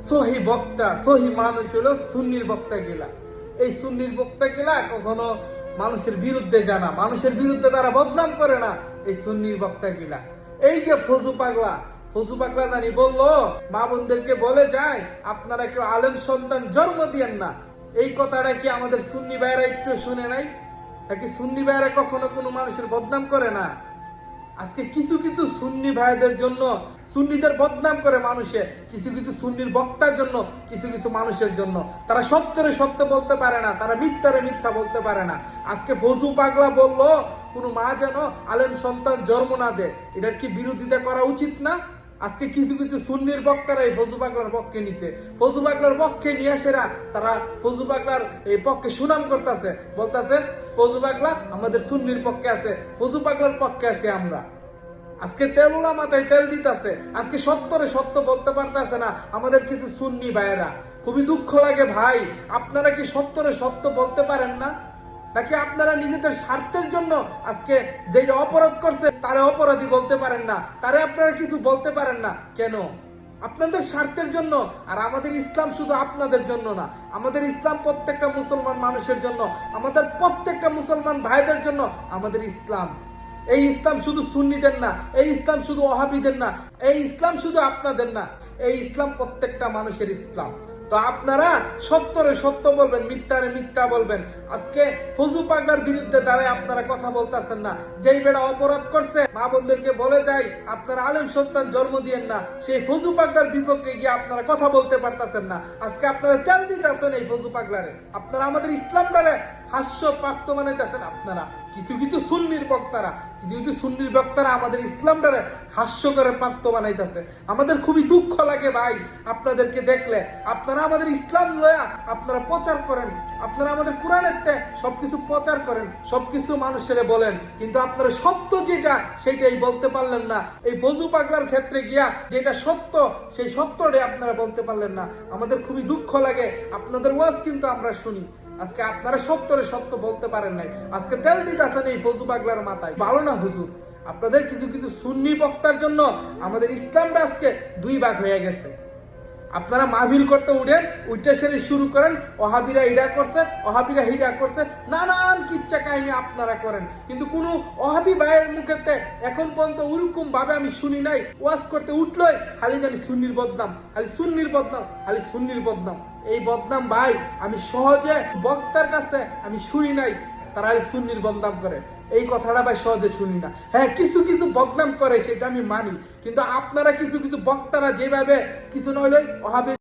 সহি বক্তা, সহি মানুষ হলো সুন্নির বক্তা গিলা। এই সুন্নির বক্তা গিলা কখনো মানুষের বিরুদ্ধে জানা, মানুষের বিরুদ্ধে তারা বদনাম করে না। এই সুন্নির বক্তা গিলা, এই যে ফজু পাগলা জানি বললো মা বোনদেরকে বলে যায় আপনারা কেউ আলেম সন্তান জন্ম দিয়েন না। এই কথাটা কি আমাদের সুন্নি ভাইয়েরা একটু শুনে নাই? নাকি সুন্নি ভাইয়েরা কখনো কোনো মানুষের বদনাম করে না? আজকে কিছু কিছু সুন্নি ভাইদের জন্য সুন্নিদের বদনাম করে মানুষে, কিছু কিছু সুন্নির বক্তার জন্য, কিছু কিছু মানুষের জন্য তারা সত্যরে সত্য বলতে পারে না, তারা মিথ্যারে মিথ্যা বলতে পারে না। আজকে ফজু পাগলা বললো কোনো মা যেন আলেম সন্তান জন্ম না দেয়, এটার কি বিরোধিতা করা উচিত না? আজকে কিছু কিছু সুন্নির বক্তারা এই ফজু পাগলার পক্ষে নিছে, ফজু পাগলার পক্ষে নিয়ে এসেরা তারা ফজু পাগলার এই পক্ষে সুনাম করতেছে, বলতেছে ফজু পাগলা আমাদের সুন্নির পক্ষে আছে, ফজু পাগলার পক্ষে আছে আমরা। আজকে তেলুলা মাথায় তেল দিতেছে, আজকে সত্যরে সত্য বলতে পারতেছে না আমাদের কিছু সুন্নি ভাইয়েরা। খুবই দুঃখ লাগে ভাই, আপনারা কি সত্যরে সত্য বলতে পারেন না? নাকি আপনারা নিজেদের স্বার্থের জন্য আজকে যেটা অপরাধ করছে তারে অপরাধী বলতে পারেন না, তারে আপনারা কিছু বলতে পারেন না কেন? আপনাদের স্বার্থের জন্য। আর আমাদের ইসলাম শুধু আপনাদের জন্য না, আমাদের ইসলাম প্রত্যেকটা মুসলমান মানুষের জন্য, আমাদের প্রত্যেকটা মুসলমান ভাইদের জন্য আমাদের ইসলাম। এই ইসলাম শুধু সুন্নিদের না, এই ইসলাম শুধু ওহাবীদের না, এই ইসলাম শুধু আপনাদের না, এই ইসলাম প্রত্যেকটা মানুষের ইসলাম। তো আপনারা সত্যরে সত্য বলবেন, মিথ্যারে মিথ্যা বলবেন। আজকে ফজু পাগলার বিরুদ্ধে দাঁড়ায় আপনারা কথা বলতেছেন না। যেই বেড়া অপরাধ করছে মা বোনদেরকে বলে যায় আপনারা আলেম সন্তান জন্ম দিয়েন না, সেই ফজু পাগলার বিপক্ষে গিয়ে আপনারা কথা বলতে পারতেছেন না। আজকে আপনারা তেল দিতেছেন এই ফজু পাগলারে, আপনারা আমাদের ইসলামটারে হাস্য প্রাপ্ত বানাইতেছেন। আপনারা কিছু কিছু সুন্নির বক্তারা, কিছু কিছু সুন্নির বক্তারা আমাদের ইসলামটারে হাস্য করে প্রাপ্ত বানাইতেছে। আমাদের খুবই দুঃখ লাগে ভাই আপনাদেরকে দেখলে। আপনারা আমাদের ইসলাম লয়া আপনারা প্রচার করেন, আপনারা আমাদের কোরআনের সবকিছু প্রচার করেন, সবকিছু মানুষের বলেন, কিন্তু আপনারা সত্য যেটা সেটাই বলতে পারলেন না। এই ফজু পাগলার ক্ষেত্রে গিয়া যেটা সত্য সেই সত্যটাই আপনারা বলতে পারলেন না। আমাদের খুবই দুঃখ লাগে। আপনাদের ওয়াজ কিন্তু আমরা শুনি, আজকে আপনারা সত্যরে সত্য বলতে পারেন নাই। আজকে তেল দিতেছেন এই ফজু পাগলার মাথায়। ভালো না হুজুর? আপনাদের কিছু কিছু সুন্নি বক্তার জন্য আমাদের ইসলামটা আজকে দুই ভাগ হয়ে গেছে। আপনারা মাহফিল করতে উঠেন, উঠে সেরে শুরু করেন ওহাবীরা ইডা করছে, ওহাবীরা হিডা করছে, নানান কিচ্ছা কাহিনী আপনারা করেন, কিন্তু কোনো ওহাবী ভাইয়ের মুখেতে এখন পর্যন্ত ওরকম ভাবে আমি শুনি নাই। ওয়াজ করতে উঠলই খালি জানি সুন্নির বদনাম, খালি সুন্নির বদনাম, খালি সুন্নির বদনাম। এই বদনাম ভাই আমি সহজে বক্তার কাছে আমি শুনি নাই তারা সুন্নির বদনাম করে, এই কথাটা ভাই সহজে শুনি না। হ্যাঁ, কিছু কিছু বদনাম করে সেটা আমি মানি, কিন্তু আপনারা কিছু কিছু বক্তারা যেভাবে কিছু নইলে ওহাবী